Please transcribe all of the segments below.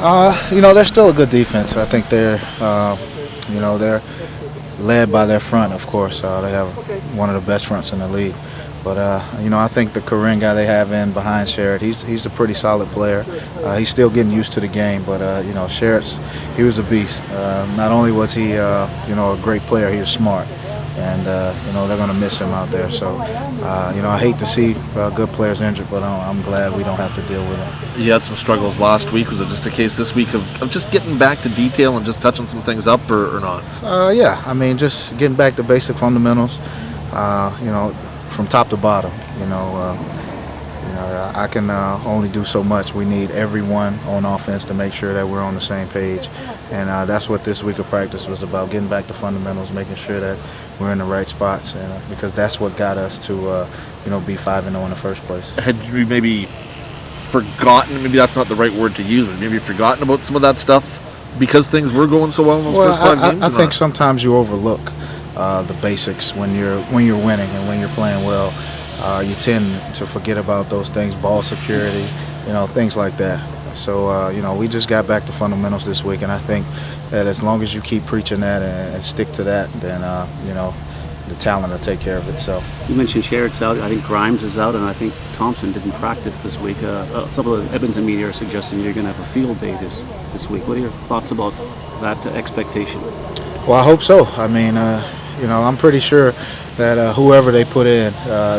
They're still a good defense. I think they're led by their front, of course. They have one of the best fronts in the league. But, I think the Korean guy they have in behind Sherrod, he's a pretty solid player. He's still getting used to the game, but, Sherrod's, he was a beast. Not only was he, a great player, he was smart. And, they're going to miss him out there. So, I hate to see good players injured, but I'm glad we don't have to deal with them. You had some struggles last week. Was it just a case this week of just getting back to detail and just touching some things up or not? Yeah, just getting back to basic fundamentals, from top to bottom. I can only do so much. We need everyone on offense to make sure that we're on the same page. And that's what this week of practice was about, getting back to fundamentals, making sure that we're in the right spots, because that's what got us to, be 5-0 in the first place. Had you maybe forgotten, maybe that's not the right word to use, but maybe forgotten about some of that stuff because things were going so well in those first 5 games? I think sometimes you overlook the basics when you're winning and when you're playing well. You tend to forget about those things, ball security, things like that. So, we just got back to fundamentals this week, and I think that as long as you keep preaching that and stick to that, then, the talent will take care of itself. You mentioned Sherrod's out. I think Grimes is out, and I think Thompson didn't practice this week. Some of the Edmonton media are suggesting you're going to have a field day this week. What are your thoughts about that expectation? Well, I hope so. I'm pretty sure that whoever they put in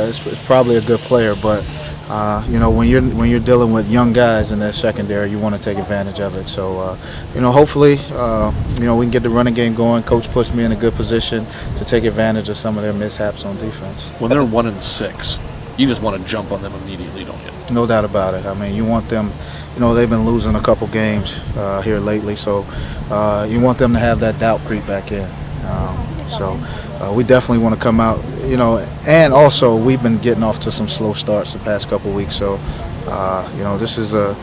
is probably a good player, but when you're dealing with young guys in that secondary, you want to take advantage of it. So hopefully we can get the running game going. Coach puts me in a good position to take advantage of some of their mishaps on defense. When they're 1-6, you just want to jump on them immediately, don't you? No doubt about it. You want them. They've been losing a couple games here lately, so you want them to have that doubt creep back in. We definitely want to come out, and also we've been getting off to some slow starts the past couple of weeks. So, this is a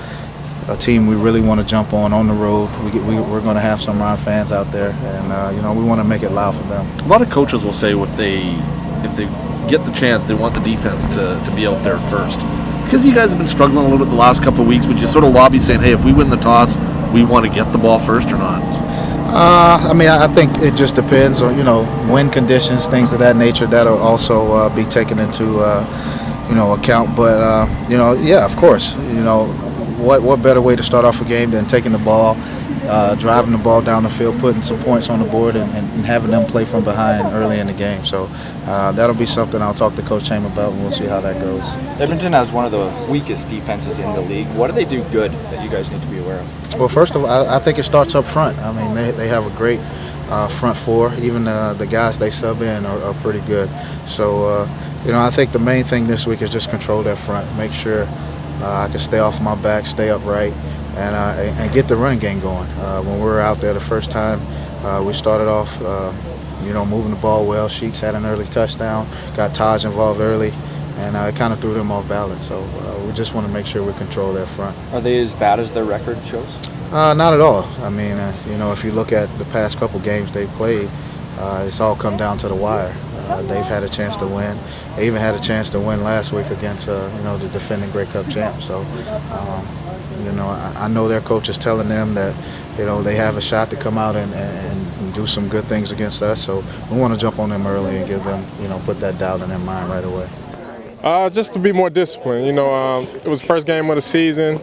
team we really want to jump on the road. We're going to have some Ron fans out there, and we want to make it loud for them. A lot of coaches will say if they get the chance, they want the defense to be out there first. Because you guys have been struggling a little bit the last couple of weeks, would you sort of lobby saying, hey, if we win the toss, we want to get the ball first or not? I think it just depends on, wind conditions, things of that nature. That'll also be taken into, account. But, yeah, of course, what better way to start off a game than taking the ball, driving the ball down the field, putting some points on the board, and having them play from behind early in the game. So that'll be something I'll talk to Coach Cham about, and we'll see how that goes. Edmonton has one of the weakest defenses in the league. What do they do good that you guys need to be aware of? Well, first of all, I think it starts up front. They have a great front four. Even the guys they sub in are pretty good. So, I think the main thing this week is just control that front, make sure I can stay off my back, stay upright, and get the running game going. When we were out there the first time, we started off, moving the ball well. Sheets had an early touchdown, got Taj involved early, and it kind of threw them off balance. So we just want to make sure we control that front. Are they as bad as their record shows? Not at all. If you look at the past couple games they've played, it's all come down to the wire. They've had a chance to win. They even had a chance to win last week against, the defending Grey Cup champ. So, I know their coach is telling them that, they have a shot to come out and do some good things against us. So we want to jump on them early and give them, put that doubt in their mind right away. Just to be more disciplined. It was the first game of the season,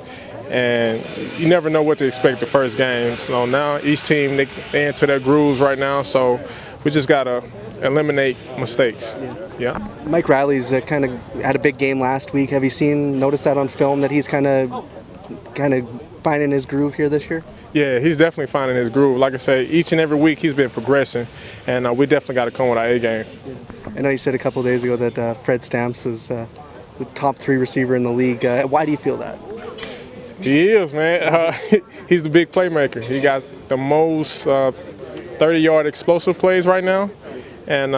and you never know what to expect the first game. So now each team, they into their grooves right now, so we just got to eliminate mistakes. Yeah. Mike Riley's kind of had a big game last week. Have you noticed that on film, that he's kind of finding his groove here this year? Yeah, he's definitely finding his groove. Like I say, each and every week he's been progressing, and we definitely got to come with our A game. I know you said a couple of days ago that Fred Stamps was the top 3 receiver in the league. Why do you feel that? He is, man. He's the big playmaker. He got the most 30-yard explosive plays right now, and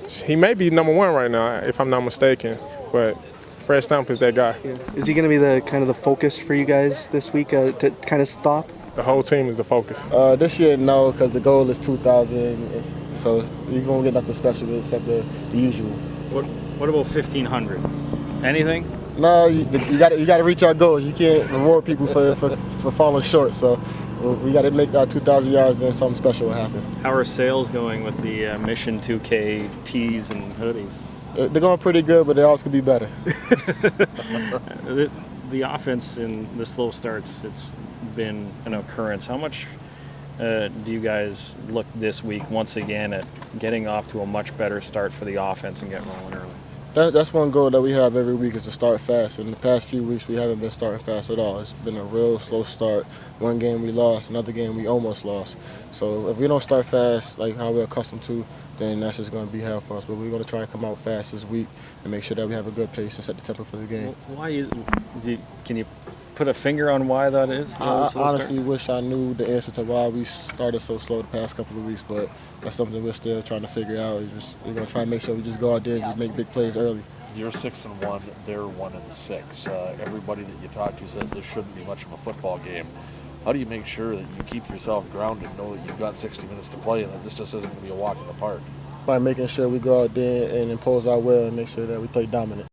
he may be number 1 right now, if I'm not mistaken. But Fred Stamp is that guy. Yeah. Is he going to be the focus for you guys this week to kind of stop? The whole team is the focus. This year, no, because the goal is 2,000. So you won't get nothing special except the usual. What about 1,500? Anything? No, you got to reach our goals. You can't reward people for falling short. So we got to make our 2,000 yards. Then something special will happen. How are sales going with the Mission 2K tees and hoodies? They're going pretty good, but they always could be better. The offense in the slow starts, it's been an occurrence. How much do you guys look this week once again at getting off to a much better start for the offense and getting rolling early? That's one goal that we have every week is to start fast. In the past few weeks, we haven't been starting fast at all. It's been a real slow start. One game we lost, another game we almost lost. So if we don't start fast like how we're accustomed to, then that's just going to be hell for us. But we're going to try and come out fast this week and make sure that we have a good pace and set the tempo for the game. Can you put a finger on why that is? I honestly wish I knew the answer to why we started so slow the past couple of weeks, but that's something we're still trying to figure out. We're going to try and make sure we just go out there and just make big plays early. You're 6-1. They're 1-6. Everybody that you talk to says this shouldn't be much of a football game. How do you make sure that you keep yourself grounded, know that you've got 60 minutes to play, and that this just isn't going to be a walk in the park? By making sure we go out there and impose our will and make sure that we play dominant.